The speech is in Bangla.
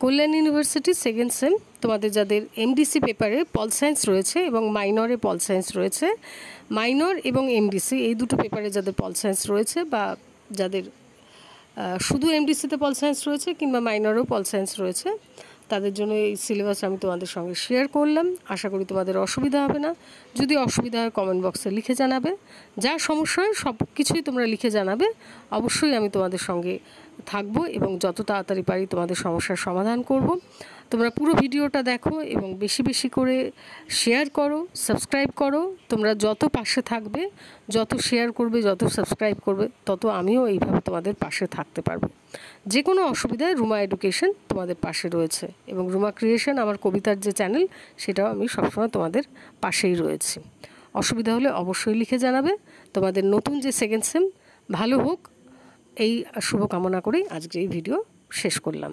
কল্যাণ ইউনিভার্সিটি সেকেন্ড সেম তোমাদের যাদের এমডিসি পেপারে পল সায়েন্স রয়েছে এবং মাইনরে পল সায়েন্স রয়েছে, মাইনর এবং এমডিসি এই দুটো পেপারে যাদের পল সায়েন্স রয়েছে বা যাদের শুধু এমডিসিতে পল সায়েন্স রয়েছে কিংবা মাইনরেও পল সায়েন্স রয়েছে, তাদের জন্য এই সিলেবাস আমি তোমাদের সঙ্গে শেয়ার করলাম। আশা করি তোমাদের অসুবিধা হবে না। যদি অসুবিধা হয় কমেন্ট বক্সে লিখে জানাবে। যা সমস্যা হয় সব কিছুই তোমরা লিখে জানাবে, অবশ্যই আমি তোমাদের সঙ্গে থাকবো এবং যত তাড়াতাড়ি পারি তোমাদের সমস্যার সমাধান করব। তোমরা পুরো ভিডিওটা দেখো এবং বেশি বেশি করে শেয়ার করো, সাবস্ক্রাইব করো। তোমরা যত পাশে থাকবে, যত শেয়ার করবে, যত সাবস্ক্রাইব করবে, তত আমিও এইভাবে তোমাদের পাশে থাকতে পারবো। যে কোনো অসুবিধায় রুমা এডুকেশন তোমাদের পাশে রয়েছে এবং রুমা ক্রিয়েশন আমার কবিতার যে চ্যানেল, সেটাও আমি সবসময় তোমাদের পাশেই রয়েছি। অসুবিধা হলে অবশ্যই লিখে জানাবে। তোমাদের নতুন যে সেকেন্ড সেম ভালো হোক, এই শুভকামনা করেই আজকে এই ভিডিও শেষ করলাম।